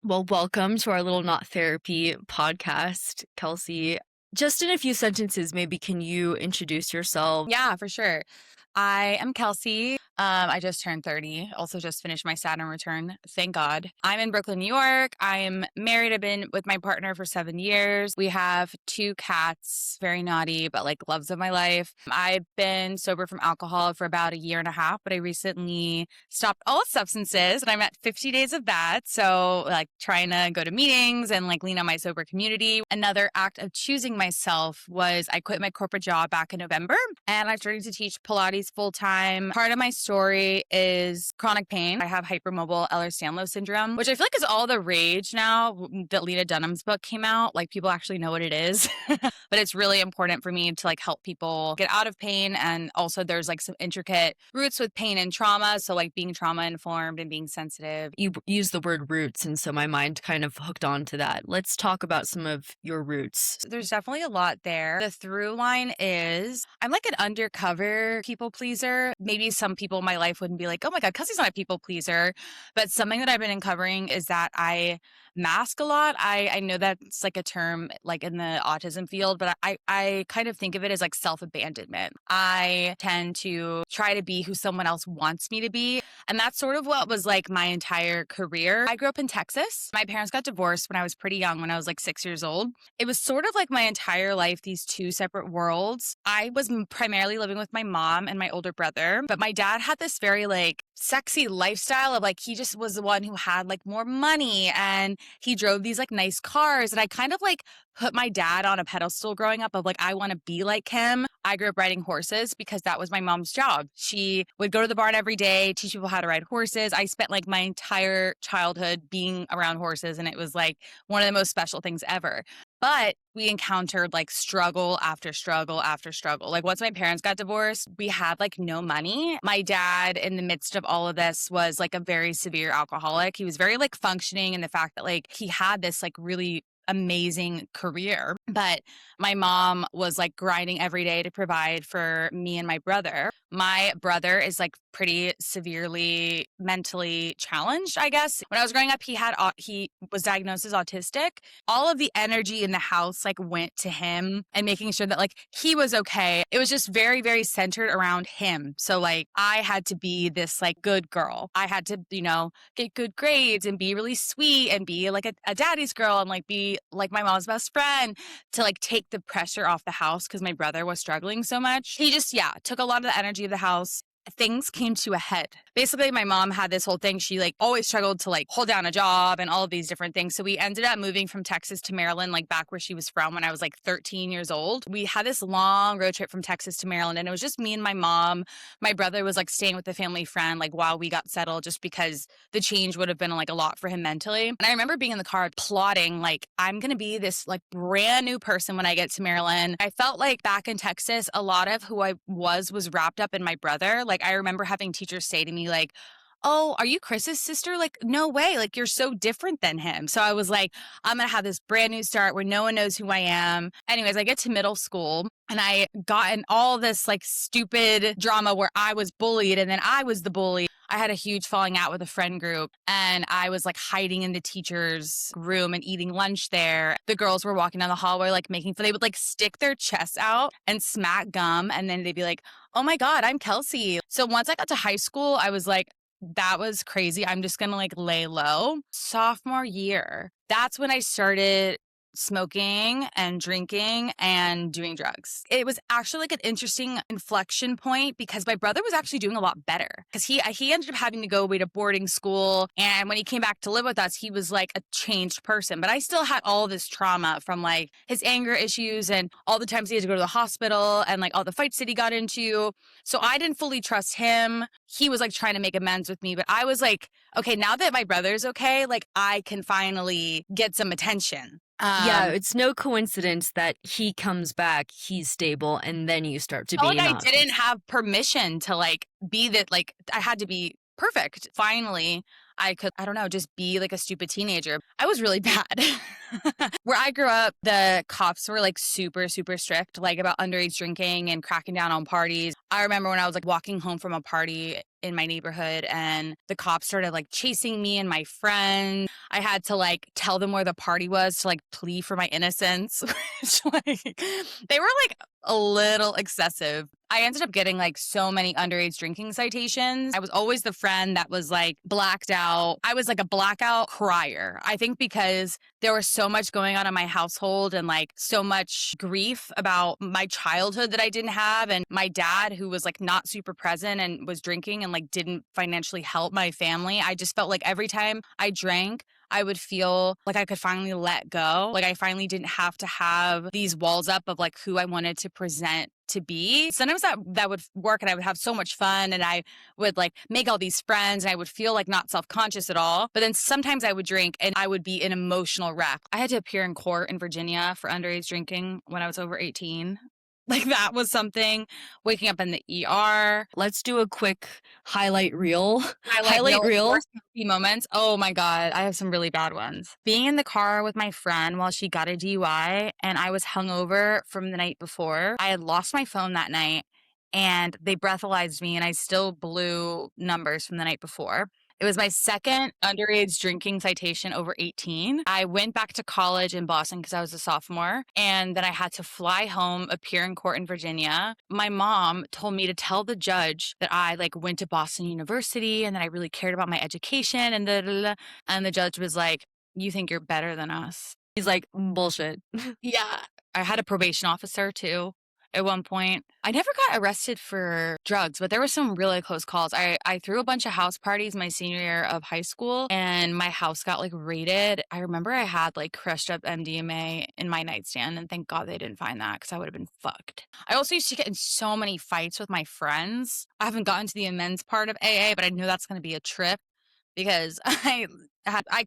Well, welcome to our little Not Therapy podcast, Kelsey. Just in a few sentences, maybe can you introduce yourself? Yeah, for sure. I am Kelsey. I just turned 30. Also, just finished my Saturn return. Thank God. I'm in Brooklyn, New York. I'm married. I've been with my partner for 7 years. We have two cats, very naughty, but like loves of my life. I've been sober from alcohol for about a year and a half, but I recently stopped all substances and I'm at 50 days of that. So, like, trying to go to meetings and like lean on my sober community. Another act of choosing myself was I quit my corporate job back in November and I started to teach Pilates full time. Part of my story is chronic pain. I have hypermobile Ehlers-Danlos syndrome, which I feel like is all the rage now that Lena Dunham's book came out. Like, people actually know what it is. But it's really important for me to like help people get out of pain. And also there's like some intricate roots with pain and trauma. So like being trauma informed and being sensitive. You use the word roots, and so my mind kind of hooked on to that. Let's talk about some of your roots. There's definitely a lot there. The through line is I'm like an undercover people pleaser. Maybe some people in my life wouldn't be like, oh my God, Kelsey's not a people pleaser. But something that I've been uncovering is that I mask a lot. I know that's like a term like in the autism field, but I kind of think of it as like self-abandonment. I tend to try to be who someone else wants me to be. And that's sort of what was like my entire career. I grew up in Texas. My parents got divorced when I was pretty young, when I was like 6 years old. It was sort of like my entire life, these two separate worlds. I was primarily living with my mom and my older brother, but my dad had this very like sexy lifestyle of like, he just was the one who had like more money and he drove these like nice cars. And I kind of like put my dad on a pedestal growing up of like, I want to be like him. I grew up riding horses because that was my mom's job. She would go to the barn every day, teach people how to ride horses. I spent like my entire childhood being around horses, and it was like one of the most special things ever. But we encountered like struggle after struggle after struggle. Like, once my parents got divorced, we had like no money. My dad, in the midst of all of this, was like a very severe alcoholic. He was very like functioning in the fact that like he had this like really amazing career, but my mom was like grinding every day to provide for me and my brother. My brother is like pretty severely mentally challenged, I guess. When I was growing up, he was diagnosed as autistic. All of the energy in the house like went to him and making sure that like he was okay. It was just very, very centered around him. So like I had to be this like good girl. I had to, get good grades and be really sweet and be like a daddy's girl and like be like my mom's best friend to like take the pressure off the house because my brother was struggling so much. He just, took a lot of the energy of the house. Things came to a head. Basically, my mom had this whole thing. She like always struggled to like hold down a job and all of these different things. So we ended up moving from Texas to Maryland, like back where she was from, when I was like 13 years old. We had this long road trip from Texas to Maryland, and it was just me and my mom. My brother was like staying with a family friend like while we got settled, just because the change would have been like a lot for him mentally. And I remember being in the car plotting like, I'm going to be this like brand new person when I get to Maryland. I felt like back in Texas, a lot of who I was wrapped up in my brother. Like, I remember having teachers say to me like, oh, are you Chris's sister? Like, no way. Like, you're so different than him. So I was like, I'm going to have this brand new start where no one knows who I am. Anyways, I get to middle school and I got in all this like stupid drama where I was bullied and then I was the bully. I had a huge falling out with a friend group, and I was like hiding in the teacher's room and eating lunch there. The girls were walking down the hallway, like making fun. They would like stick their chests out and smack gum. And then they'd be like, oh my God, I'm Kelsey. So once I got to high school, I was like, that was crazy. I'm just going to like lay low. Sophomore year, that's when I started smoking and drinking and doing drugs. It was actually like an interesting inflection point because my brother was actually doing a lot better because he ended up having to go away to boarding school. And when he came back to live with us, he was like a changed person. But I still had all this trauma from like his anger issues and all the times he had to go to the hospital and like all the fights that he got into. So I didn't fully trust him. He was like trying to make amends with me, but I was like, okay, now that my brother's okay, like I can finally get some attention. Yeah, it's no coincidence that he comes back, he's stable, and then you start to Felt be like I not. didn't have permission to like be that, like I had to be perfect. Finally, I could, I don't know, just be like a stupid teenager. I was really bad. Where I grew up, the cops were like super, super strict, like about underage drinking and cracking down on parties. I remember when I was like walking home from a party in my neighborhood and the cops started like chasing me and my friend. I had to like tell them where the party was to like plea for my innocence, which like they were like a little excessive. I ended up getting like so many underage drinking citations. I was always the friend that was like blacked out. I was like a blackout crier. I think because there was so much going on in my household and like so much grief about my childhood that I didn't have. And my dad, who was like not super present and was drinking and like didn't financially help my family. I just felt like every time I drank, I would feel like I could finally let go. Like I finally didn't have to have these walls up of like who I wanted to present to be. Sometimes that would work and I would have so much fun and I would like make all these friends and I would feel like not self-conscious at all. But then sometimes I would drink and I would be an emotional wreck. I had to appear in court in Virginia for underage drinking when I was over 18. Like that was something, waking up in the ER. Let's do a quick highlight reel. Highlight Highlight reel, reel. worst happy moments. Oh my God, I have some really bad ones. Being in the car with my friend while she got a DUI and I was hungover from the night before. I had lost my phone that night and they breathalyzed me and I still blew numbers from the night before. It was my second underage drinking citation over 18. I went back to college in Boston because I was a sophomore, and then I had to fly home, appear in court in Virginia. My mom told me to tell the judge that I like went to Boston University and that I really cared about my education and and the judge was like, "You think you're better than us?" He's like, bullshit. Yeah. I had a probation officer too at one point. I never got arrested for drugs, but there were some really close calls. I threw a bunch of house parties my senior year of high school and my house got like raided. I remember I had like crushed up MDMA in my nightstand and thank God they didn't find that because I would have been fucked. I also used to get in so many fights with my friends. I haven't gotten to the amends part of AA, but I know that's going to be a trip because I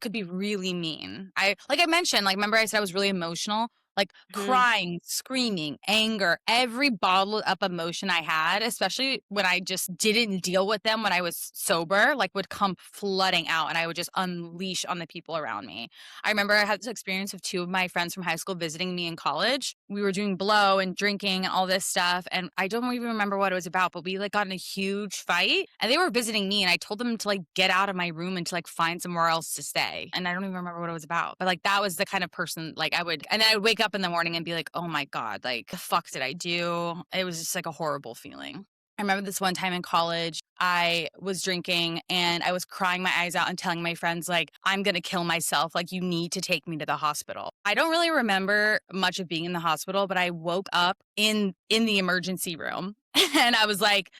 could be really mean. Like I mentioned, like remember I said I was really emotional, like crying, screaming, anger, every bottled up emotion I had, especially when I just didn't deal with them when I was sober, like would come flooding out and I would just unleash on the people around me. I remember I had this experience of two of my friends from high school visiting me in college. We were doing blow and drinking and all this stuff. And I don't even remember what it was about, but we like got in a huge fight and they were visiting me and I told them to like get out of my room and to like find somewhere else to stay. And I don't even remember what it was about, but like that was the kind of person like and then I would wake up in the morning and be like, oh my God, like the fuck did I do? It was just like a horrible feeling. I remember this one time in college, I was drinking and I was crying my eyes out and telling my friends, like, I'm going to kill myself. Like, you need to take me to the hospital. I don't really remember much of being in the hospital, but I woke up in the emergency room and I was like,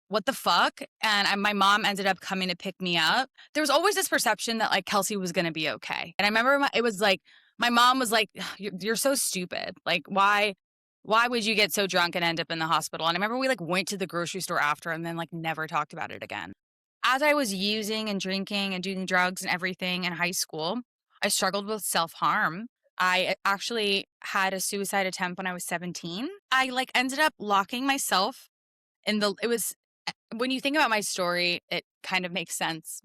what the fuck? And my mom ended up coming to pick me up. There was always this perception that like Kelsey was going to be okay. And I remember it was like, my mom was like, you're so stupid. Like, why would you get so drunk and end up in the hospital? And I remember we like went to the grocery store after and then like never talked about it again. As I was using and drinking and doing drugs and everything in high school, I struggled with self-harm. I actually had a suicide attempt when I was 17. I like ended up locking myself in it was when you think about my story, it kind of makes sense.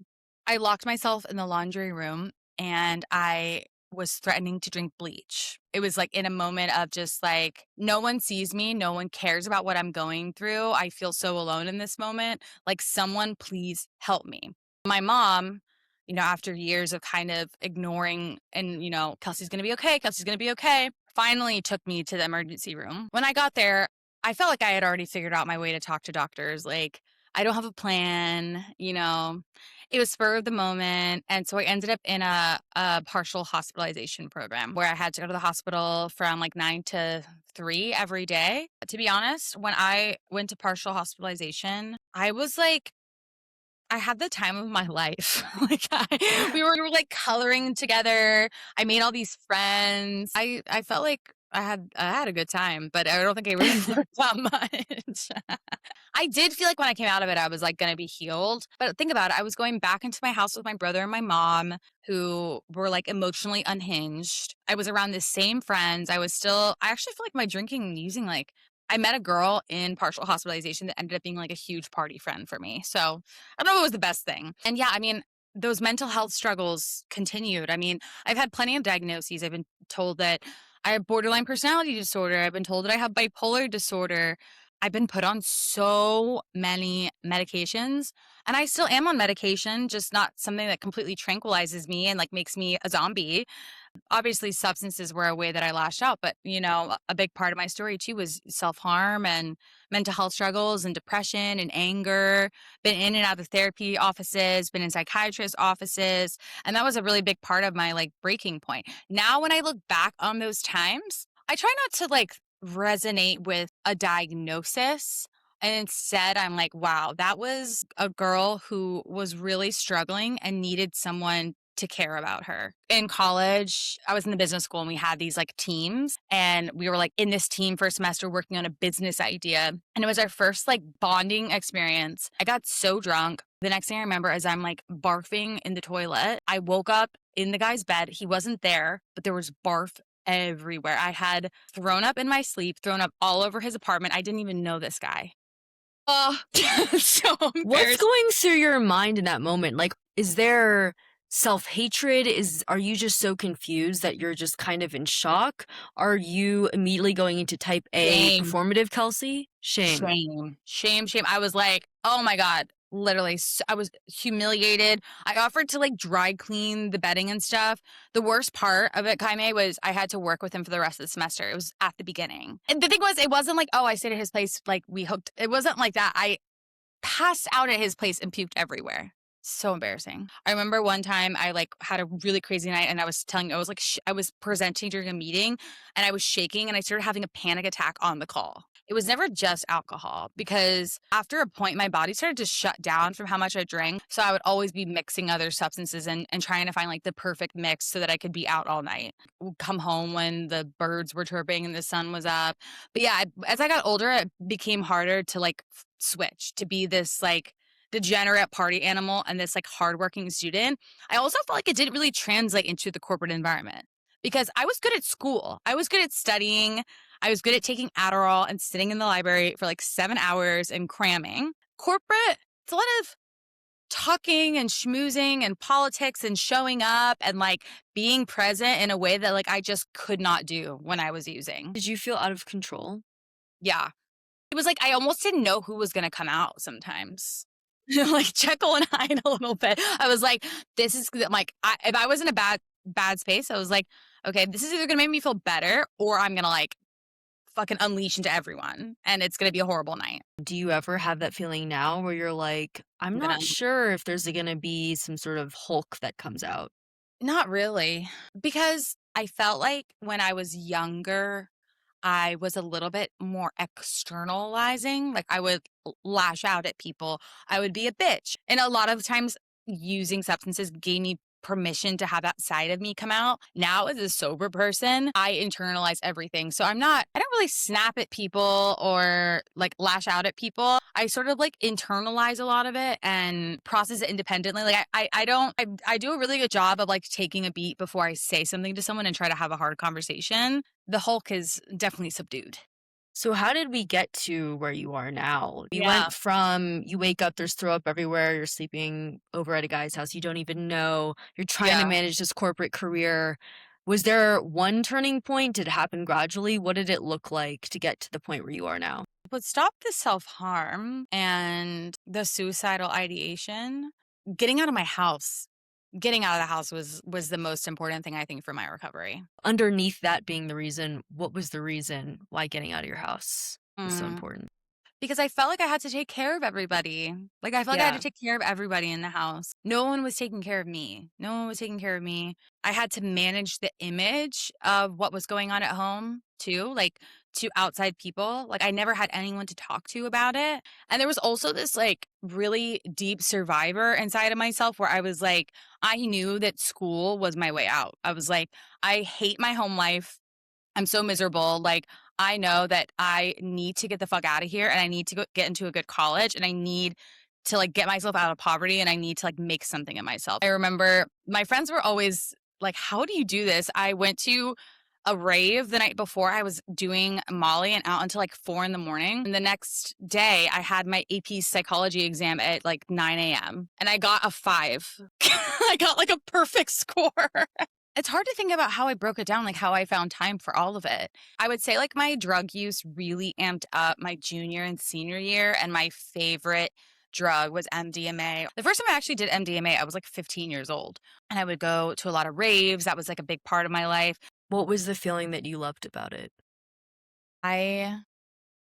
I locked myself in the laundry room and I was threatening to drink bleach. It was like in a moment of just like, no one sees me. No one cares about what I'm going through. I feel so alone in this moment. Like, someone please help me. My mom, after years of kind of ignoring and, Kelsey's going to be okay. Kelsey's going to be okay. Finally took me to the emergency room. When I got there, I felt like I had already figured out my way to talk to doctors. Like, I don't have a plan, It was spur of the moment. And so I ended up in a partial hospitalization program where I had to go to the hospital from like 9 to 3 every day. To be honest, when I went to partial hospitalization, I was like, I had the time of my life. We were like coloring together. I made all these friends. I felt like I had a good time, but I don't think I really learned that much. I did feel like when I came out of it, I was like going to be healed. But think about it. I was going back into my house with my brother and my mom who were like emotionally unhinged. I was around the same friends. I actually feel like my drinking and using, like, I met a girl in partial hospitalization that ended up being like a huge party friend for me. So I don't know if it was the best thing. And yeah, I mean, those mental health struggles continued. I mean, I've had plenty of diagnoses. I've been told that I have borderline personality disorder. I've been told that I have bipolar disorder. I've been put on so many medications, and I still am on medication, just not something that completely tranquilizes me and like makes me a zombie. Obviously substances were a way that I lashed out, but a big part of my story too was self-harm and mental health struggles and depression and anger. Been in and out of therapy offices, been in psychiatrist offices, and that was a really big part of my like breaking point. Now when I look back on those times, I try not to like resonate with a diagnosis. And instead, I'm like, wow, that was a girl who was really struggling and needed someone to care about her. In college, I was in the business school and we had these like teams, and we were like in this team for a semester working on a business idea. And it was our first like bonding experience. I got so drunk. The next thing I remember is I'm like barfing in the toilet. I woke up in the guy's bed. He wasn't there, but there was barf everywhere. I had thrown up in my sleep, thrown up all over his apartment. I didn't even know this guy. Oh, so What's embarrassing. going through your mind in that moment? Like, is there self-hatred? Are you just so confused that you're just kind of in shock? Are you immediately going into type A Shame. performative Kelsey? Shame. Shame, shame, shame. I was like, oh my God, literally, I was humiliated. I offered to like dry clean the bedding and stuff. The worst part of it, Kaime, was I had to work with him for the rest of the semester. It was at the beginning. And the thing was, it wasn't like, oh, I stayed at his place, like we hooked. It wasn't like that. I passed out at his place and puked everywhere. So embarrassing. I remember one time I like had a really crazy night and I was telling, I was like, I was presenting during a meeting and I was shaking and I started having a panic attack on the call. It was never just alcohol because after a point, my body started to shut down from how much I drank. So I would always be mixing other substances and trying to find like the perfect mix so that I could be out all night. Would come home when the birds were chirping and the sun was up. But yeah, as I got older, it became harder to like switch to be this like degenerate party animal and this like hardworking student. I also felt like it didn't really translate into the corporate environment because I was good at school. I was good at studying. I was good at taking Adderall and sitting in the library for like 7 hours and cramming. Corporate, it's a lot of talking and schmoozing and politics and showing up and like being present in a way that like I just could not do when I was using. Did you feel out of control? Yeah. It was like I almost didn't know who was going to come out sometimes. Like Jekyll and Hyde a little bit. I was like, this is like, if I was in a bad space, I was like, okay, this is either going to make me feel better or I'm going to like fucking unleash into everyone and it's going to be a horrible night. Do you ever have that feeling now where you're like, I'm I'm not gonna, sure if there's going to be some sort of Hulk that comes out? not really, because I felt like when I was younger, I was a little bit more externalizing. Like I would lash out at people. I would be a bitch. And a lot of times using substances gave me permission to have that side of me come out. Now as a sober person, I internalize everything. So I don't really snap at people or like lash out at people. I sort of like internalize a lot of it and process it independently. Like I do a really good job of like taking a beat before I say something to someone and try to have a hard conversation. The Hulk is definitely subdued. So how did we get to where you are now? You Yeah. went from you wake up, there's throw up everywhere, you're sleeping over at a guy's house you don't even know, you're trying to Yeah. manage this corporate career. Was there one turning point? Did it happen gradually? What did it look like to get to the point where you are now? But stop the self-harm and the suicidal ideation. Getting out of my house. Getting out of the house was the most important thing I think for my recovery. Underneath that being the reason, what was the reason why getting out of your house was so Mm. important? Because I felt like I had to take care of everybody. Like I felt like I had Yeah. to take care of everybody in the house. No one was taking care of me. No one was taking care of me. I had to manage the image of what was going on at home too, like to outside people. Like I never had anyone to talk to about it. And there was also this like really deep survivor inside of myself where I was like, I knew that school was my way out. I was like, I hate my home life. I'm so miserable. Like, I know that I need to get the fuck out of here and I need to get into a good college and I need to like get myself out of poverty and I need to like make something of myself. I remember my friends were always like, how do you do this? I went to a rave the night before. I was doing Molly and out until like 4 in the morning. And the next day, I had my AP psychology exam at like 9 a.m. and I got a 5. I got like a perfect score. It's hard to think about how I broke it down, like how I found time for all of it. I would say like my drug use really amped up my junior and senior year, and my favorite drug was MDMA. The first time I actually did MDMA, I was like 15 years old, and I would go to a lot of raves. That was like a big part of my life. What was the feeling that you loved about it? I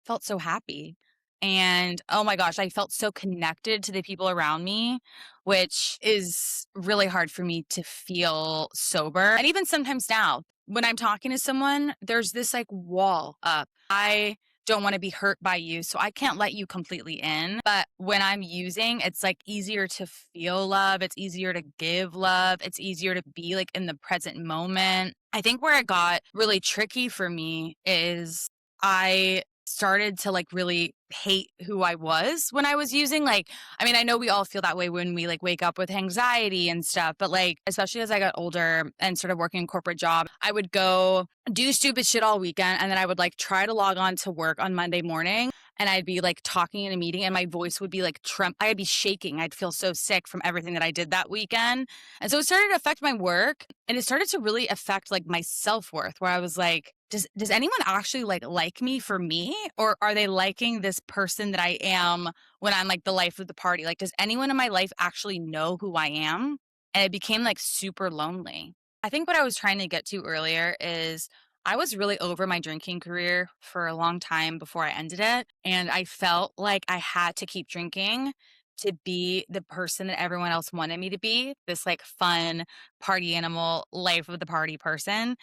felt so happy. And oh my gosh, I felt so connected to the people around me, which is really hard for me to feel sober. And even sometimes now, when I'm talking to someone, there's this like wall up. I don't want to be hurt by you, so I can't let you completely in. But when I'm using, it's like easier to feel love. It's easier to give love. It's easier to be like in the present moment. I think where it got really tricky for me is I started to like really hate who I was when I was using. Like, I mean, I know we all feel that way when we like wake up with anxiety and stuff, but like, especially as I got older and started working a corporate job, I would go do stupid shit all weekend. And then I would like try to log on to work on Monday morning, and I'd be like talking in a meeting and my voice would be like I'd be shaking. I'd feel so sick from everything that I did that weekend. And so it started to affect my work, and it started to really affect like my self-worth, where I was like, does anyone actually like me for me, or are they liking this person that I am when I'm like the life of the party? Like, does anyone in my life actually know who I am? And it became like super lonely. I think what I was trying to get to earlier is I was really over my drinking career for a long time before I ended it. And I felt like I had to keep drinking to be the person that everyone else wanted me to be, this like fun party animal, life of the party person,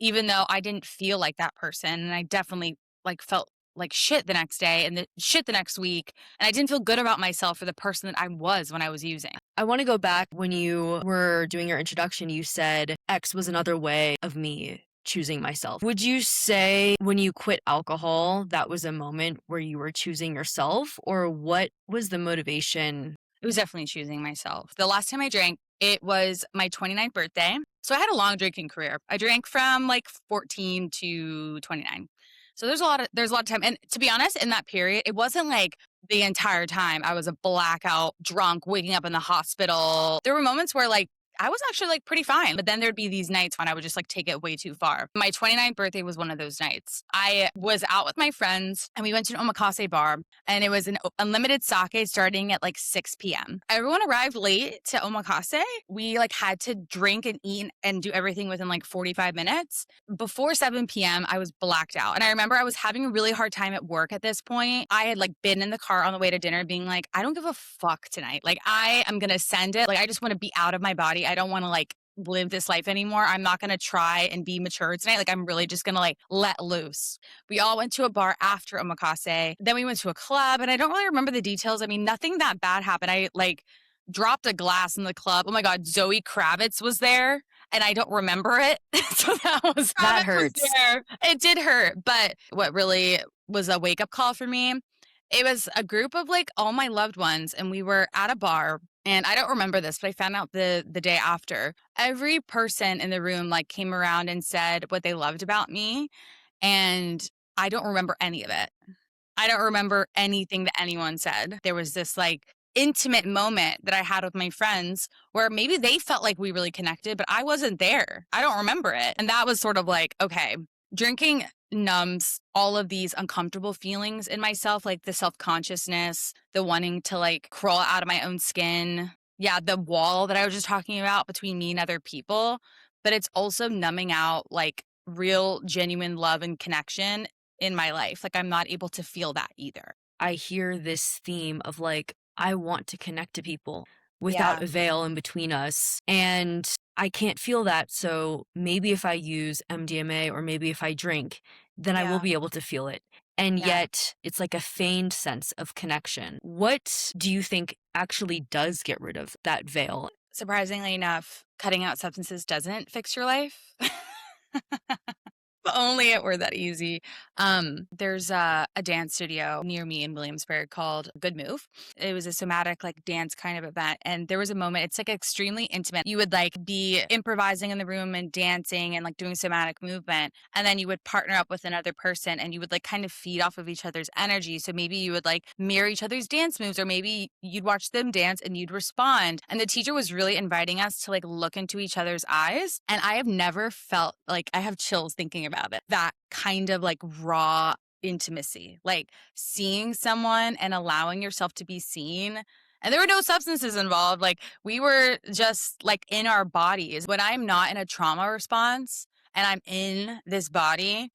even though I didn't feel like that person. And I definitely like felt like shit the next day and the shit the next week. And I didn't feel good about myself for the person that I was when I was using. I want to go back when you were doing your introduction, you said X was another way of me choosing myself. Would you say when you quit alcohol, that was a moment where you were choosing yourself, or what was the motivation? It was definitely choosing myself. The last time I drank, it was my 29th birthday. So I had a long drinking career. I drank from like 14 to 29. So there's a lot of time. And to be honest, in that period, it wasn't like the entire time I was a blackout drunk, waking up in the hospital. There were moments where like I was actually like pretty fine, but then there'd be these nights when I would just like take it way too far. My 29th birthday was one of those nights. I was out with my friends and we went to an omakase bar, and it was an unlimited sake starting at like 6 p.m. Everyone arrived late to omakase. We like had to drink and eat and do everything within like 45 minutes. Before 7 p.m., I was blacked out. And I remember I was having a really hard time at work at this point. I had like been in the car on the way to dinner being like, I don't give a fuck tonight. Like I am going to send it. Like I just want to be out of my body. I don't want to like live this life anymore. I'm not going to try and be mature tonight. Like I'm really just going to like let loose. We all went to a bar after omakase. Then we went to a club, and I don't really remember the details. I mean, nothing that bad happened. I like dropped a glass in the club. Oh my God, Zoe Kravitz was there, and I don't remember it. So That Kravitz was hurts. there. It did hurt. But what really was a wake up call for me, it was a group of like all my loved ones, and we were at a bar. And I don't remember this, but I found out the day after. Every person in the room like came around and said what they loved about me, and I don't remember any of it. I don't remember anything that anyone said. There was this like intimate moment that I had with my friends where maybe they felt like we really connected, but I wasn't there. I don't remember it. And that was sort of like, okay, drinking numbs all of these uncomfortable feelings in myself, like the self-consciousness, the wanting to like crawl out of my own skin. Yeah, the wall that I was just talking about between me and other people. But it's also numbing out like real, genuine love and connection in my life. Like I'm not able to feel that either. I hear this theme of like, I want to connect to people without Yeah. a veil in between us. And I can't feel that. So maybe if I use MDMA or maybe if I drink, then I will Yeah. be able to feel it. And Yeah. yet it's like a feigned sense of connection. What do you think actually does get rid of that veil? Surprisingly enough, cutting out substances doesn't fix your life. If only it were that easy. There's a dance studio near me in Williamsburg called Good Move. It was a somatic like dance kind of event. And there was a moment, it's like extremely intimate. You would like be improvising in the room and dancing and like doing somatic movement. And then you would partner up with another person and you would like kind of feed off of each other's energy. So maybe you would like mirror each other's dance moves, or maybe you'd watch them dance and you'd respond. And the teacher was really inviting us to like look into each other's eyes. And I have never felt like, I have chills thinking about it, that kind of like raw intimacy, like seeing someone and allowing yourself to be seen. And there were no substances involved. Like we were just like in our bodies. When I'm not in a trauma response and I'm in this body,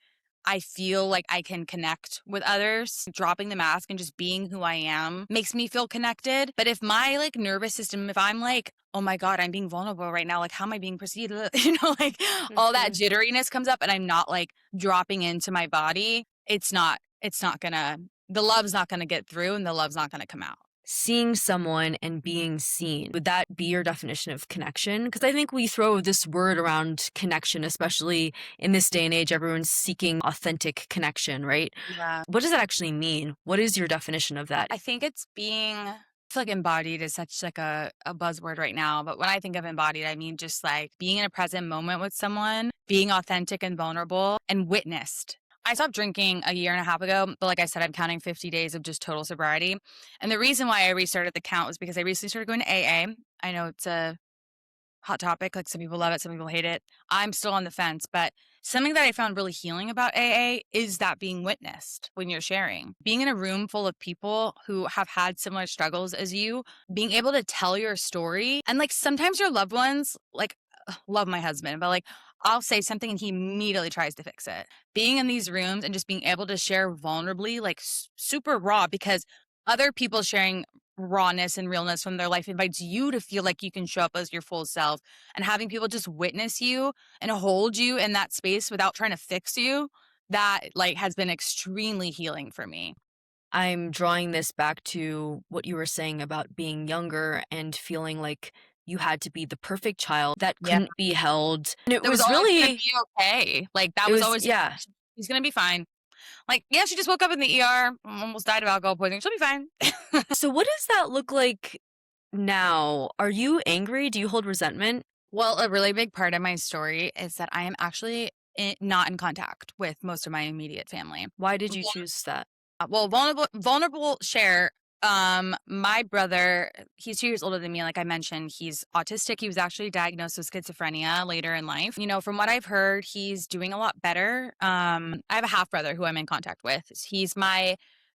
I feel like I can connect with others. Dropping the mask and just being who I am makes me feel connected. But if my like nervous system, if I'm like, oh my God, I'm being vulnerable right now, like how am I being perceived? Like all that Mhm. jitteriness comes up and I'm not like dropping into my body, it's not gonna, the love's not gonna get through and the love's not gonna come out. Seeing someone and being seen, would that be your definition of connection? Because I think we throw this word around connection, especially in this day and age, everyone's seeking authentic connection, right? Yeah. What does that actually mean? What is your definition of that? I think it's being, I feel like embodied is such like a buzzword right now. But when I think of embodied, I mean just like being in a present moment with someone, being authentic and vulnerable and witnessed. I stopped drinking a year and a half ago, but like I said, I'm counting 50 days of just total sobriety. And the reason why I restarted the count was because I recently started going to AA. I know it's a hot topic. Like some people love it, some people hate it. I'm still on the fence, but something that I found really healing about AA is that being witnessed when you're sharing. Being in a room full of people who have had similar struggles as you, being able to tell your story. And like sometimes your loved ones, like love my husband, but like I'll say something and he immediately tries to fix it. Being in these rooms and just being able to share vulnerably, like super raw, because other people sharing rawness and realness from their life invites you to feel like you can show up as your full self, and having people just witness you and hold you in that space without trying to fix you, that like has been extremely healing for me. I'm drawing this back to what you were saying about being younger and feeling like you had to be the perfect child that Yeah. couldn't be held. And it That was was always going to really, be okay. Like that it was was, always, yeah. he's going to be fine. Like, yeah, she just woke up in the ER, almost died of alcohol poisoning. She'll be fine. So, what does that look like now? Are you angry? Do you hold resentment? Well, a really big part of my story is that I am actually not in contact with most of my immediate family. Why did you choose that? Well, vulnerable share. My brother, he's 2 years older than me. Like I mentioned, he's autistic. He was actually diagnosed with schizophrenia later in life. You know, from what I've heard, he's doing a lot better. I have a half brother who I'm in contact with. He's my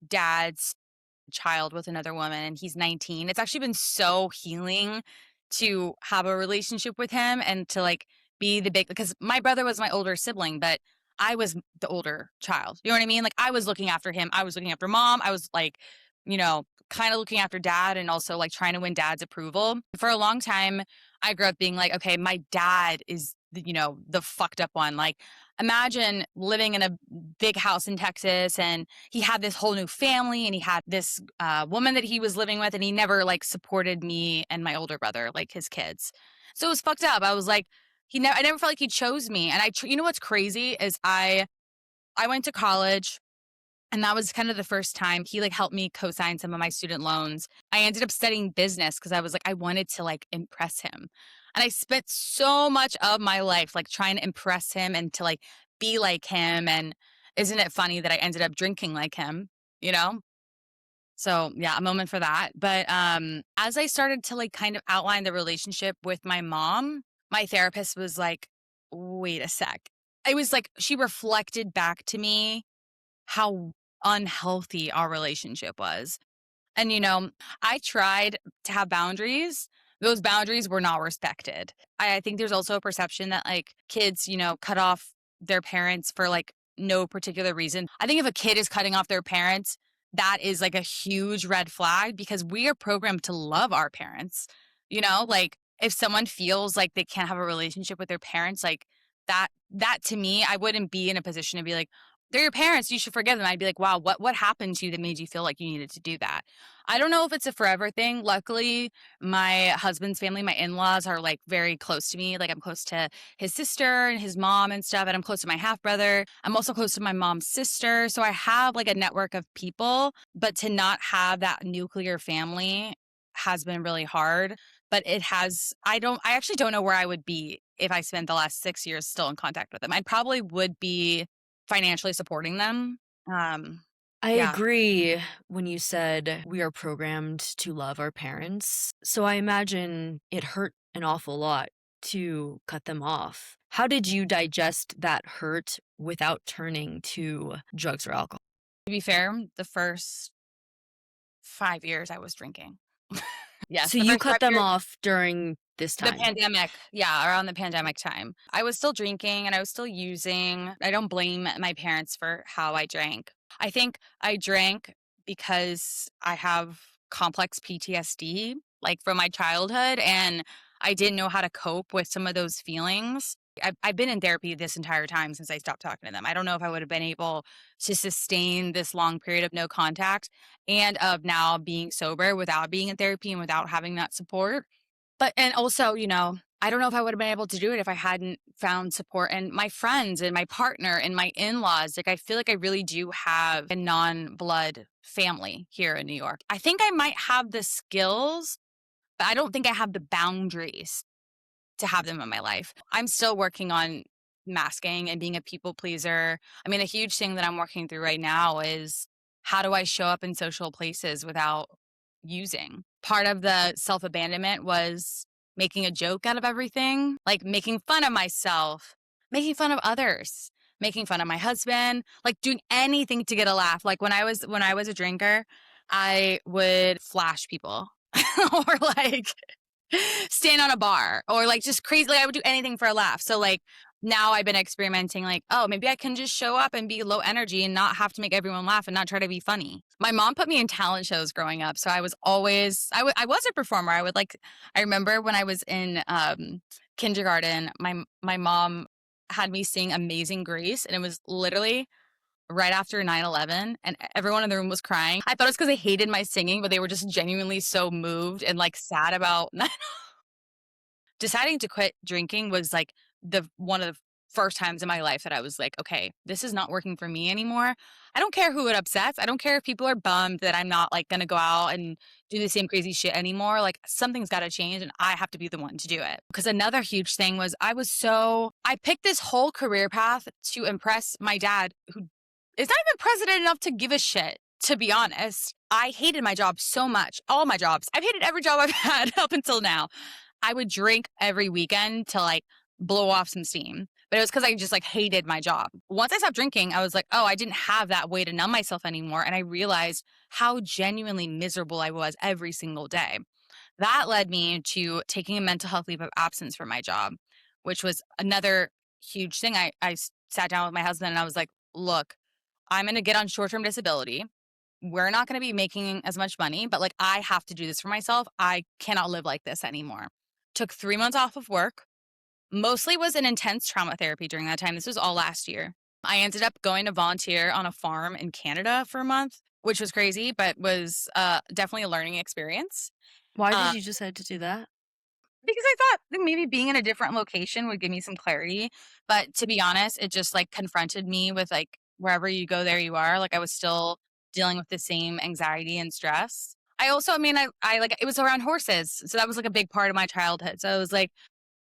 dad's child with another woman and he's 19. It's actually been so healing to have a relationship with him and to like be the big, because my brother was my older sibling, but I was the older child. You know what I mean? Like I was looking after him. I was looking after mom. I was like, you know, kind of looking after dad and also like trying to win dad's approval. For a long time, I grew up being like, okay, my dad is, you know, the fucked up one. Like imagine living in a big house in Texas and he had this whole new family and he had this woman that he was living with and he never like supported me and my older brother, like his kids. So it was fucked up. I was like, I never felt like he chose me. And you know what's crazy is I went to college and that was kind of the first time he like helped me co-sign some of my student loans. I ended up studying business because I was like, I wanted to like impress him. And I spent so much of my life like trying to impress him and to like be like him. And isn't it funny that I ended up drinking like him, you know? So yeah, a moment for that. But as I started to like kind of outline the relationship with my mom, my therapist was like, wait a sec. I was like, she reflected back to me how unhealthy our relationship was. And, you know, I tried to have boundaries. Those boundaries were not respected. I think there's also a perception that like kids, you know, cut off their parents for like no particular reason. I think if a kid is cutting off their parents, that is like a huge red flag because we are programmed to love our parents. You know, like if someone feels like they can't have a relationship with their parents, like that to me, I wouldn't be in a position to be like, They're your parents, you should forgive them. I'd be like, wow, what happened to you that made you feel like you needed to do that? I don't know if it's a forever thing. Luckily, my husband's family, my in-laws are like very close to me. Like I'm close to his sister and his mom and stuff, and I'm close to my half brother. I'm also close to my mom's sister. So I have like a network of people, but to not have that nuclear family has been really hard. But I actually don't know where I would be if I spent the last 6 years still in contact with them. I probably would be financially supporting them. Um, I yeah. agree when you said we are programmed to love our parents. So I imagine it hurt an awful lot to cut them off. How did you digest that hurt without turning to drugs or alcohol? To be fair, the first 5 years I was drinking. Yes, So the you first cut 5 them years. off during this The time. pandemic, yeah, around the pandemic time. I was still drinking and I was still using. I don't blame my parents for how I drank. I think I drank because I have complex PTSD, like from my childhood, and I didn't know how to cope with some of those feelings. I've been in therapy this entire time since I stopped talking to them. I don't know if I would have been able to sustain this long period of no contact and of now being sober without being in therapy and without having that support. But and also, I don't know if I would have been able to do it if I hadn't found support and my friends and my partner and my in-laws. Like I feel like I really do have a non-blood family here in New York. I think I might have the skills, but I don't think I have the boundaries to have them in my life. I'm still working on masking and being a people pleaser. I mean, a huge thing that I'm working through right now is how do I show up in social places without using? Part of the self abandonment was making a joke out of everything, like making fun of myself, making fun of others, making fun of my husband, like doing anything to get a laugh. Like when I was a drinker, I would flash people or like stand on a bar or like just crazy. Like I would do anything for a laugh. So like now I've been experimenting like, oh, maybe I can just show up and be low energy and not have to make everyone laugh and not try to be funny. My mom put me in talent shows growing up. So I was always, I was a performer. I remember when I was in kindergarten, my mom had me sing Amazing Grace. And it was literally right after 9/11, and everyone in the room was crying. I thought it was because they hated my singing, but they were just genuinely so moved and like sad about deciding to quit drinking was like the one of the first times in my life that I was like, okay, this is not working for me anymore. I don't care who it upsets. I don't care if people are bummed that I'm not like going to go out and do the same crazy shit anymore. Like something's got to change and I have to be the one to do it. Because another huge thing was I picked this whole career path to impress my dad who is not even president enough to give a shit. To be honest, I hated my job so much. All my jobs. I've hated every job I've had up until now. I would drink every weekend to like blow off some steam. But it was because I just like hated my job. Once I stopped drinking, I was like, oh, I didn't have that way to numb myself anymore. And I realized how genuinely miserable I was every single day. That led me to taking a mental health leave of absence from my job, which was another huge thing. I sat down with my husband and I was like, look, I'm going to get on short term disability. We're not going to be making as much money, but like I have to do this for myself. I cannot live like this anymore. Took 3 months off of work, mostly was in intense trauma therapy during that time. This was all last year. I ended up going to volunteer on a farm in Canada for a month, which was crazy, but was definitely a learning experience. Why did Uh, you decide to do that? because I thought that maybe being in a different location would give me some clarity. But to be honest, it just like confronted me with like wherever you go, there you are. Like I was still dealing with the same anxiety and stress. I like it was around horses. So that was like a big part of my childhood. So I was like,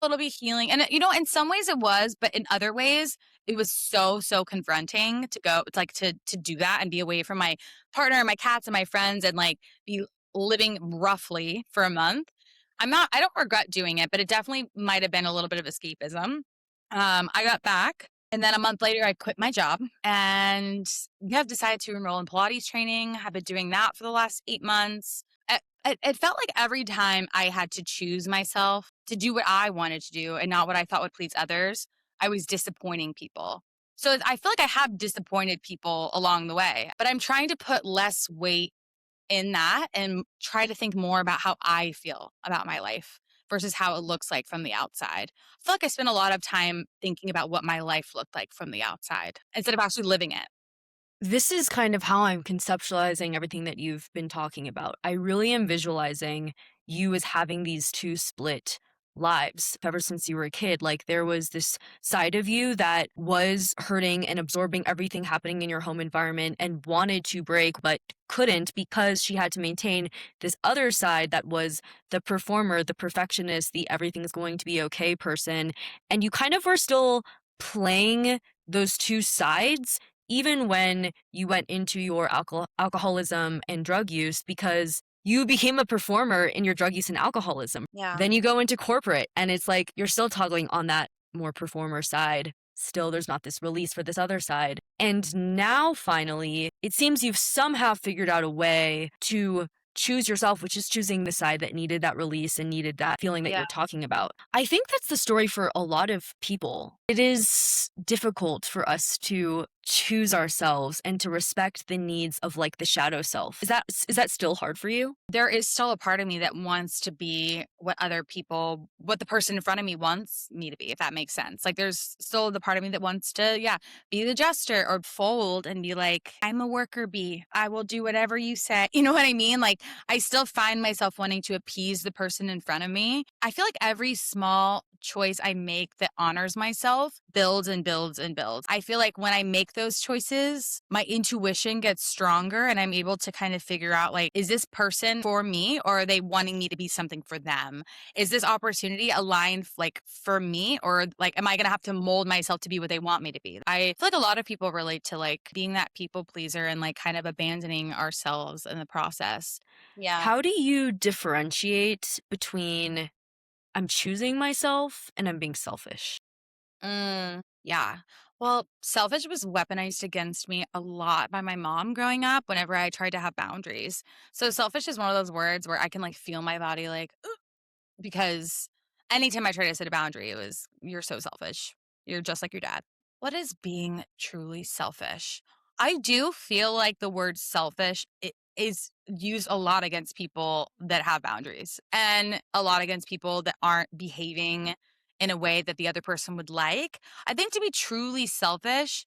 it'll be healing. And in some ways it was, but in other ways, it was so, so confronting to go it's like to do that and be away from my partner and my cats and my friends and like be living roughly for a month. I don't regret doing it, but it definitely might have been a little bit of escapism. I got back and then a month later I quit my job and have decided to enroll in Pilates training. I've been doing that for the last 8 months. It felt like every time I had to choose myself to do what I wanted to do and not what I thought would please others, I was disappointing people. So I feel like I have disappointed people along the way, but I'm trying to put less weight in that and try to think more about how I feel about my life versus how it looks like from the outside. I feel like I spend a lot of time thinking about what my life looked like from the outside instead of actually living it. This is kind of how I'm conceptualizing everything that you've been talking about. I really am visualizing you as having these two split lives ever since you were a kid. Like there was this side of you that was hurting and absorbing everything happening in your home environment and wanted to break, but couldn't because she had to maintain this other side that was the performer, the perfectionist, the everything's going to be okay person. And you kind of were still playing those two sides even when you went into your alcoholism and drug use because you became a performer in your drug use and alcoholism. Yeah. Then you go into corporate and it's like you're still toggling on that more performer side. Still, there's not this release for this other side. And now, finally, it seems you've somehow figured out a way to choose yourself, which is choosing the side that needed that release and needed that feeling that Yeah. you're talking about. I think that's the story for a lot of people. It is difficult for us to choose ourselves and to respect the needs of like the shadow self. Is that still hard for you? There is still a part of me that wants to be what the person in front of me wants me to be, if that makes sense. Like there's still the part of me that wants to, yeah, be the jester or fold and be like, I'm a worker bee. I will do whatever you say. You know what I mean? Like I still find myself wanting to appease the person in front of me. I feel like every small choice I make that honors myself builds and builds and builds. I feel like when I make those choices, my intuition gets stronger and I'm able to kind of figure out like, is this person for me or are they wanting me to be something for them? Is this opportunity aligned like for me or like, am I going to have to mold myself to be what they want me to be? I feel like a lot of people relate to like being that people pleaser and like kind of abandoning ourselves in the process. Yeah. How do you differentiate between I'm choosing myself and I'm being selfish? Yeah. Well, selfish was weaponized against me a lot by my mom growing up whenever I tried to have boundaries. So selfish is one of those words where I can like feel my body like, "Ugh," because anytime I try to set a boundary, it was, you're so selfish. You're just like your dad. What is being truly selfish? I do feel like the word selfish is used a lot against people that have boundaries and a lot against people that aren't behaving in a way that the other person would like. I think to be truly selfish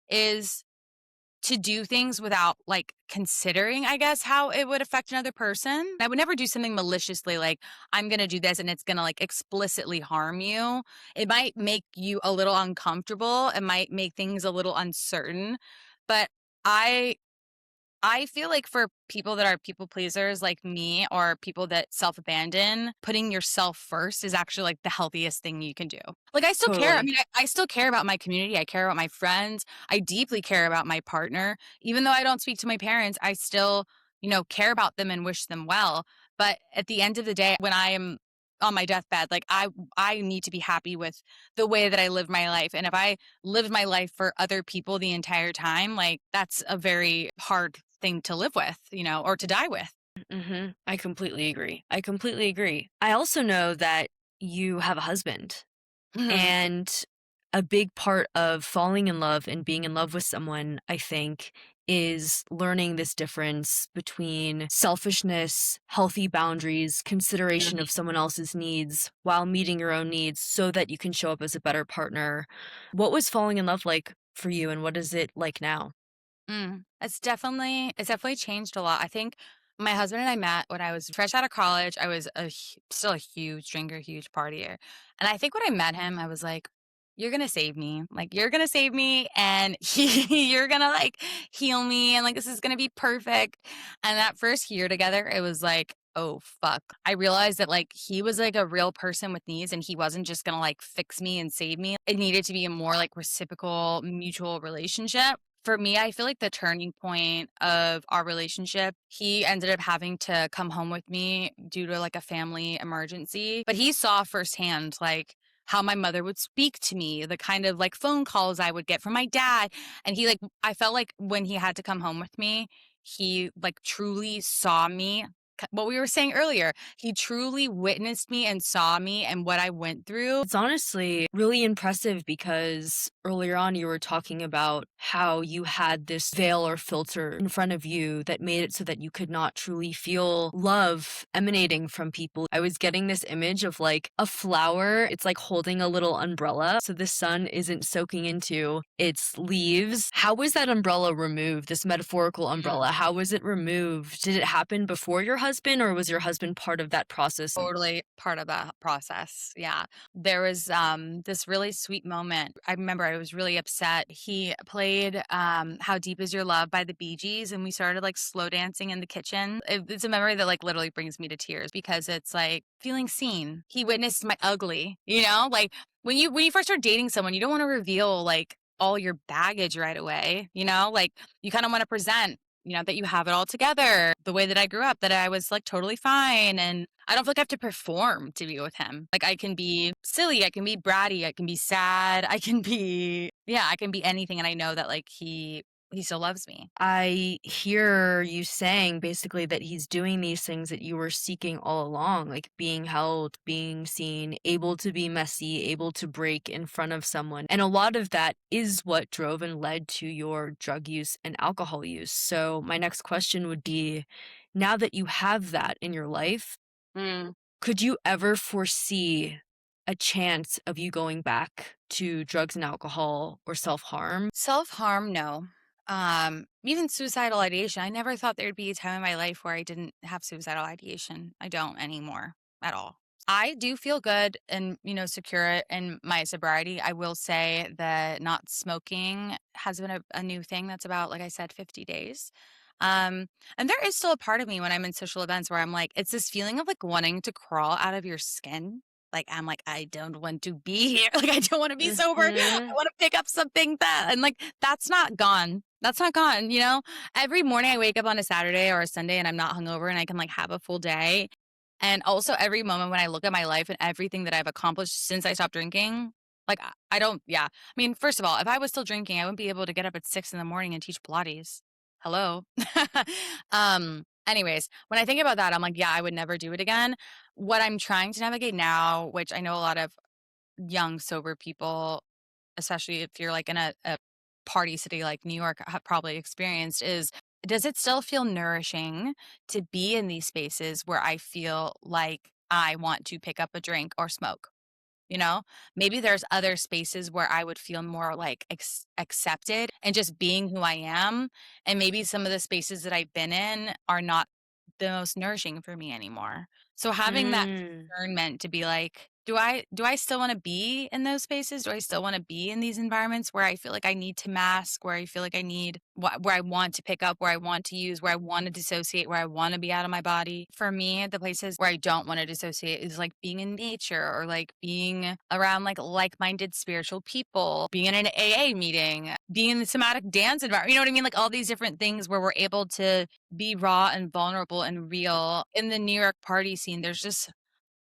is to do things without like considering, I guess, how it would affect another person. I would never do something maliciously like, I'm going to do this and it's going to like explicitly harm you. It might make you a little uncomfortable. It might make things a little uncertain. But I I feel like for people that are people pleasers like me or people that self-abandon, putting yourself first is actually like the healthiest thing you can do. Like I still care. I Totally. mean, I still care about my community. I care about my friends. I deeply care about my partner. Even though I don't speak to my parents, I still, care about them and wish them well. But at the end of the day, when I am on my deathbed, like I need to be happy with the way that I live my life. And if I lived my life for other people the entire time, like that's a very hard thing to live with, or to die with. I completely agree. I completely agree. I also know that you have a husband. Mhm. And a big part of falling in love and being in love with someone, I think, is learning this difference between selfishness, healthy boundaries, consideration of someone else's needs while meeting your own needs so that you can show up as a better partner. What was falling in love like for you and what is it like now? It's definitely changed a lot. I think my husband and I met when I was fresh out of college. I was still a huge drinker, huge partier. And I think when I met him, I was like, you're going to save me. Like, you're going to save me and you're going to like heal me. And like, this is going to be perfect. And that first year together, it was like, oh, fuck. I realized that like he was like a real person with needs and he wasn't just going to like fix me and save me. It needed to be a more like reciprocal, mutual relationship. For me, I feel like the turning point of our relationship, he ended up having to come home with me due to like a family emergency. But he saw firsthand like how my mother would speak to me, the kind of like phone calls I would get from my dad. And I felt like when he had to come home with me, he like truly saw me what we were saying earlier. He truly witnessed me and saw me and what I went through. It's honestly really impressive because earlier on you were talking about how you had this veil or filter in front of you that made it so that you could not truly feel love emanating from people. I was getting this image of like a flower. It's like holding a little umbrella so the sun isn't soaking into its leaves. How was that umbrella removed, this metaphorical umbrella? How was it removed? Did it happen before your husband or was your husband part of that process? Totally part of that process. Yeah. There was this really sweet moment. I remember I was really upset. He played How Deep Is Your Love by the Bee Gees, and we started like slow dancing in the kitchen. It's a memory that like literally brings me to tears because it's like feeling seen. He witnessed my ugly, like when you first start dating someone, you don't want to reveal like all your baggage right away, like you kind of want to present that you have it all together. The way that I grew up, that I was like totally fine. And I don't feel like I have to perform to be with him. Like I can be silly, I can be bratty, I can be sad, I can be anything. And I know that like he still loves me. I hear you saying basically that he's doing these things that you were seeking all along, like being held, being seen, able to be messy, able to break in front of someone. And a lot of that is what drove and led to your drug use and alcohol use. So, my next question would be now that you have that in your life, Mm. could you ever foresee a chance of you going back to drugs and alcohol or self harm? Self-harm, no. Even suicidal ideation. I never thought there'd be a time in my life where I didn't have suicidal ideation. I don't anymore at all. I do feel good and, secure in my sobriety. I will say that not smoking has been a new thing that's about, like I said, 50 days. And there is still a part of me when I'm in social events where I'm like, it's this feeling of like wanting to crawl out of your skin. Like, I'm like, I don't want to be here. Like, I don't want to be sober. I Mhm. want to pick up something and like, that's not gone. That's not gone. Every morning I wake up on a Saturday or a Sunday and I'm not hungover and I can like have a full day. And also every moment when I look at my life and everything that I've accomplished since I stopped drinking, like I don't, yeah. I mean, first of all, if I was still drinking, I wouldn't be able to get up at 6 in the morning and teach Pilates. Hello. Anyways, when I think about that, I'm like, yeah, I would never do it again. What I'm trying to navigate now, which I know a lot of young, sober people, especially if you're like in a party city like New York, have probably experienced is, does it still feel nourishing to be in these spaces where I feel like I want to pick up a drink or smoke? You know, maybe there's other spaces where I would feel more like accepted and just being who I am. And maybe some of the spaces that I've been in are not the most nourishing for me anymore. So having that Mm. discernment to be like, do I still want to be in those spaces? Do I still want to be in these environments where I feel like I need to mask, where I feel like I need where I want to pick up, where I want to use, where I want to dissociate, where I want to be out of my body? For me, the places where I don't want to dissociate is like being in nature or like being around like-minded spiritual people, being in an AA meeting, being in the somatic dance environment. You know what I mean? Like all these different things where we're able to be raw and vulnerable and real. In the New York party scene, there's just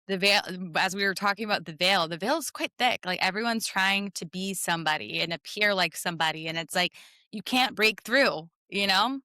the veil, as we were talking about the veil is quite thick. Like everyone's trying to be somebody and appear like somebody. And it's like, you can't break through, you know?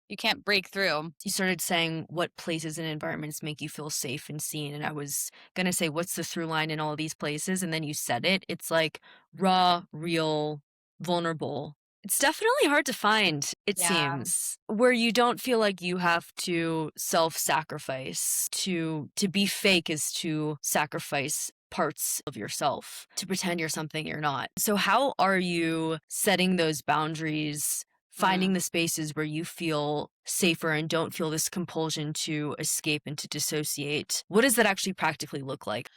You can't break through. You started saying what places and environments make you feel safe and seen. And I was going to say, what's the through line in all of these places? And then you said it. It's like raw, real, vulnerable. It's definitely hard to find, it Yeah. seems, where you don't feel like you have to self-sacrifice. To be fake is to sacrifice parts of yourself, to pretend you're something you're not. So how are you setting those boundaries, finding Mm. the spaces where you feel safer and don't feel this compulsion to escape and to dissociate? What does that actually practically look like?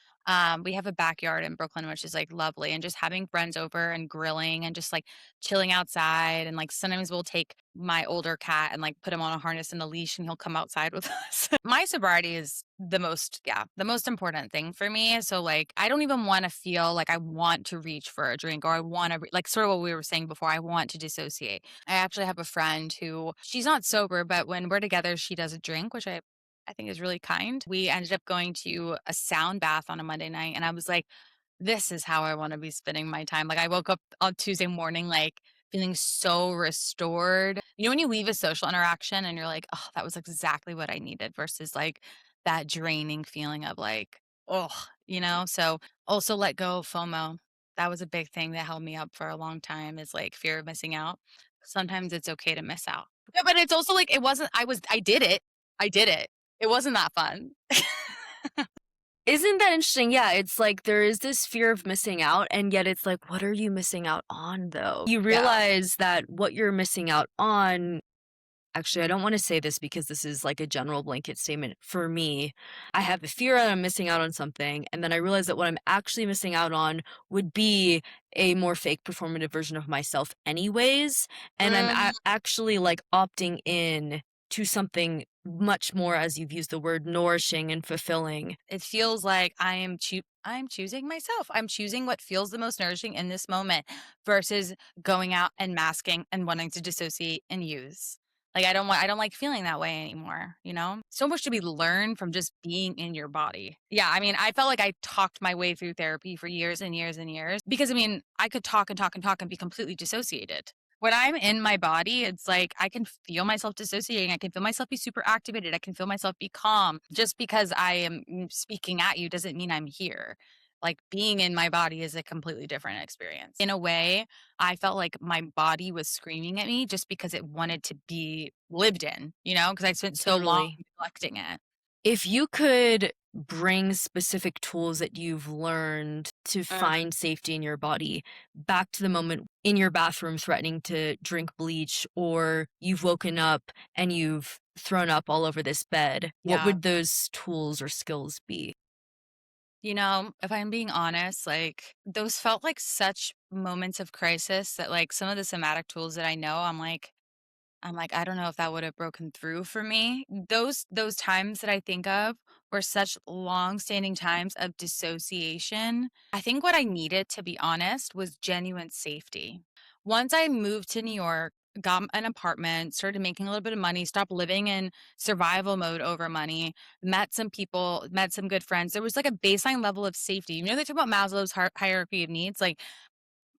We have a backyard in Brooklyn, which is like lovely, and just having friends over and grilling and just like chilling outside. And like sometimes we'll take my older cat and like put him on a harness and a leash and he'll come outside with us. My sobriety is the most important thing for me. So like I don't even want to feel like I want to reach for a drink or I want to like sort of what we were saying before. I want to dissociate. I actually have a friend who she's not sober, but when we're together, she doesn't drink, which I think is really kind. We ended up going to a sound bath on a Monday night, and I was like, this is how I want to be spending my time. Like, I woke up on Tuesday morning, like feeling so restored. You know, when you leave a social interaction and you're like, "Oh, that was exactly what I needed," versus like that draining feeling of like, "Oh," you know? So also let go of FOMO. That was a big thing that held me up for a long time is like fear of missing out. Sometimes it's okay to miss out. Yeah, but it's also like it wasn't I did it. I did it. It wasn't that fun. Isn't that interesting? Yeah, it's like there is this fear of missing out, and yet it's like, what are you missing out on, though? You Yeah. realize that what you're missing out on. Actually, I don't want to say this because this is like a general blanket statement. For me, I have a fear that I'm missing out on something, and then I realize that what I'm actually missing out on would be a more fake performative version of myself, anyways. And I'm Mhm. actually like opting in to something much more, as you've used the word, nourishing and fulfilling. It feels like I'm choosing myself. I'm choosing what feels the most nourishing in this moment versus going out and masking and wanting to dissociate and use. Like I don't like feeling that way anymore, you know? So much to be learned from just being in your body. Yeah, I mean, I felt like I talked my way through therapy for years and years and years because I mean, I could talk and talk and talk and be completely dissociated. When I'm in my body, it's like I can feel myself dissociating. I can feel myself be super activated. I can feel myself be calm. Just because I am speaking at you doesn't mean I'm here. Like being in my body is a completely different experience. In a way, I felt like my body was screaming at me just because it wanted to be lived in, you know, because I spent so long Totally. neglecting it. If you could bring specific tools that you've learned to Mm, find safety in your body back to the moment in your bathroom threatening to drink bleach, or you've woken up and you've thrown up all over this bed, what yeah. would those tools or skills be? You know, if I'm being honest, like those felt like such moments of crisis that like some of the somatic tools that I know, I'm like, I don't know if that would have broken through for me. Those times that I think of were such long-standing times of dissociation. I think what I needed, to be honest, was genuine safety. Once I moved to New York, got an apartment, started making a little bit of money, stopped living in survival mode over money, met some people, met some good friends. There was like a baseline level of safety. You know, they talk about Maslow's hierarchy of needs. Like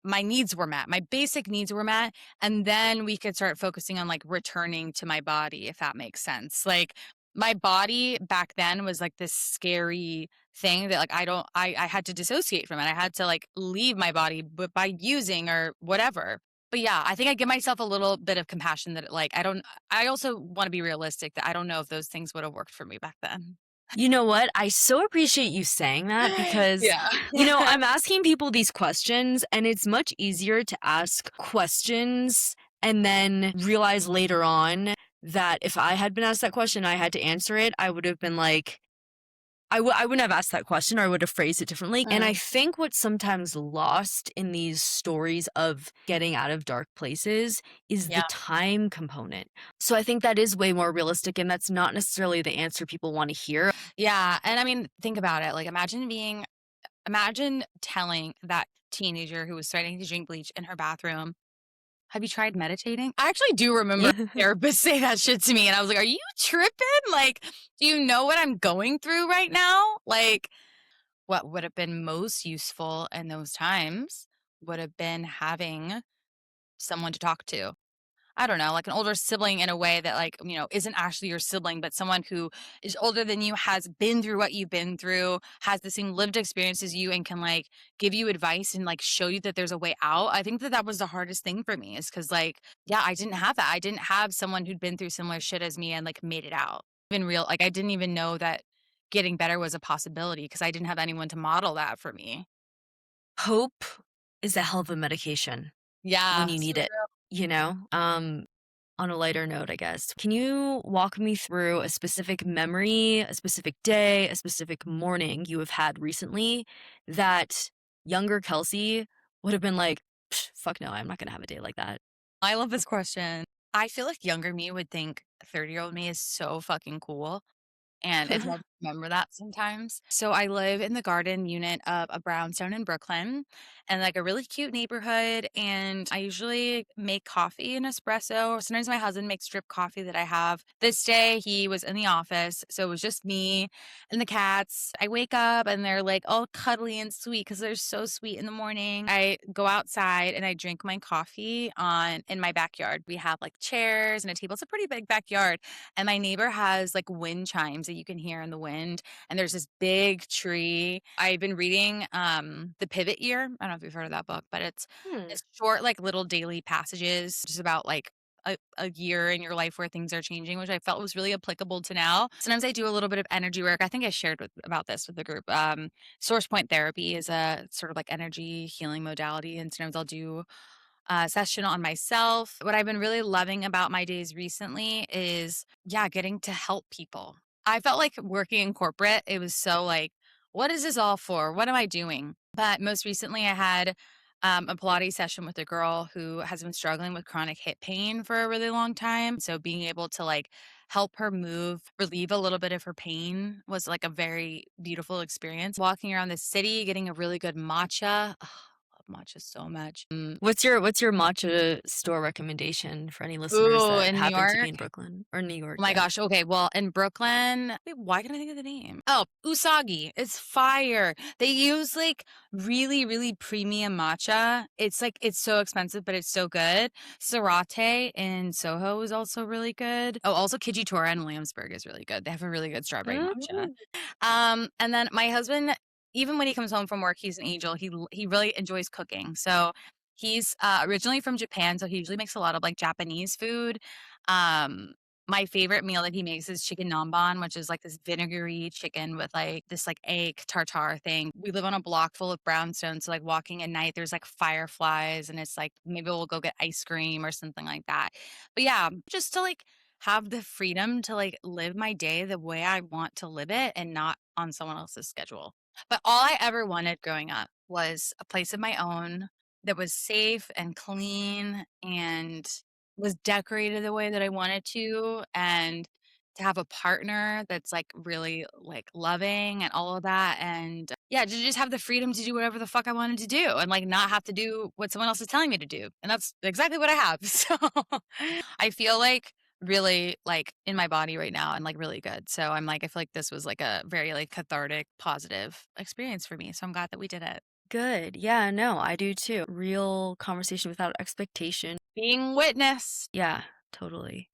my needs were met. My basic needs were met, and then we could start focusing on, like, returning to my body, if that makes sense. Like, my body back then was, like, this scary thing that, like, I had to dissociate from it. I had to, like, leave my body but by using or whatever. But, yeah, I think I give myself a little bit of compassion that, like, I also wanna be realistic that I don't know if those things would have worked for me back then. You know what? I so appreciate you saying that because, Yeah. I'm asking people these questions, and it's much easier to ask questions and then realize later on that if I had been asked that question, I had to answer it, I would have been like, I wouldn't have asked that question, or I would have phrased it differently. And I Mm, think what's sometimes lost in these stories of getting out of dark places is the yeah. time component. So I think that is way more realistic, and that's not necessarily the answer people want to hear. Yeah, and I mean, think about it, like, imagine telling that teenager who was starting to drink bleach in her bathroom, "Have you tried meditating?" I actually do remember a therapist say that shit to me, and I was like, "Are you tripping? Like, do you know what I'm going through right now?" Like, what would have been most useful in those times would have been having someone to talk to. I don't know, like an older sibling in a way that like, you know, isn't actually your sibling, but someone who is older than you, has been through what you've been through, has the same lived experience as you, and can like give you advice and like show you that there's a way out. I think that that was the hardest thing for me is because like, yeah, I didn't have that. I didn't have someone who'd been through similar shit as me and like made it out. Even real, like I didn't even know that getting better was a possibility because I didn't have anyone to model that for me. Hope is a hell of a medication when Yeah. you So need it, real. you know? On a lighter note, I guess, can you walk me through a specific memory, a specific day, a specific morning you have had recently that younger Kelsey would have been like, "Psh, fuck no, I'm not gonna have a day like that." I love this question. I feel like younger me would think 30-year-old me is so fucking cool. And it's all remember that sometimes. So I live in the garden unit of a brownstone in Brooklyn and like a really cute neighborhood. And I usually make coffee and espresso. Sometimes my husband makes drip coffee that I have. This day he was in the office. So it was just me and the cats. I wake up and they're like all cuddly and sweet because they're so sweet in the morning. I go outside and I drink my coffee on in my backyard. We have like chairs and a table. It's a pretty big backyard. And my neighbor has like wind chimes that you can hear in the wind. And there's this big tree. I've been reading The Pivot Year. I don't know if you've heard of that book, but Hmm. it's short, like little daily passages just about like a year in your life where things are changing, which I felt was really applicable to now. Sometimes I do a little bit of energy work. I think I shared about this with the group. Source point therapy is a sort of like energy healing modality. And sometimes I'll do session on myself. What I've been really loving about my days recently is, yeah, getting to help people. I felt like working in corporate, it was so like, what is this all for? What am I doing? But most recently, I had a Pilates session with a girl who has been struggling with chronic hip pain for a really long time. So being able to like help her move, relieve a little bit of her pain was like a very beautiful experience. Walking around the city, getting a really good matcha. Oh, I love matcha so much. What's your matcha store recommendation for any listeners Ooh, that in New happen to be York? in Brooklyn or New York? Oh my Yeah. gosh, okay, well, in Brooklyn wait, why can't I think of the name? Oh, Usagi, it's fire. They use, like, really, really premium matcha. It's, like it's so expensive, but it's so good. Serate in Soho is also really good. Oh, also Kijitora in Williamsburg is really good. They have a really good strawberry matcha. Mm. And then my husband, even when he comes home from work, he's an angel. He really enjoys cooking. So he's originally from Japan, so he usually makes a lot of like Japanese food. Um, my favorite meal that he makes is chicken namban, which is like this vinegary chicken with like this like egg tartare thing. We live on a block full of brownstones, so like walking at night, there's like fireflies, and it's like maybe we'll go get ice cream or something like that. But yeah, just to like have the freedom to like live my day the way I want to live it and not on someone else's schedule. But all I ever wanted growing up was a place of my own that was safe and clean and was decorated the way that I wanted to, and to have a partner that's like really like loving and all of that. And yeah, to just have the freedom to do whatever the fuck I wanted to do and like not have to do what someone else is telling me to do. And that's exactly what I have. So I feel like really like in my body right now and like really good. So I'm like, I feel like this was like a very like cathartic, positive experience for me. So I'm glad that we did it. Good. Yeah, no, I do too. Real conversation without expectation. Being witnessed. Yeah, totally.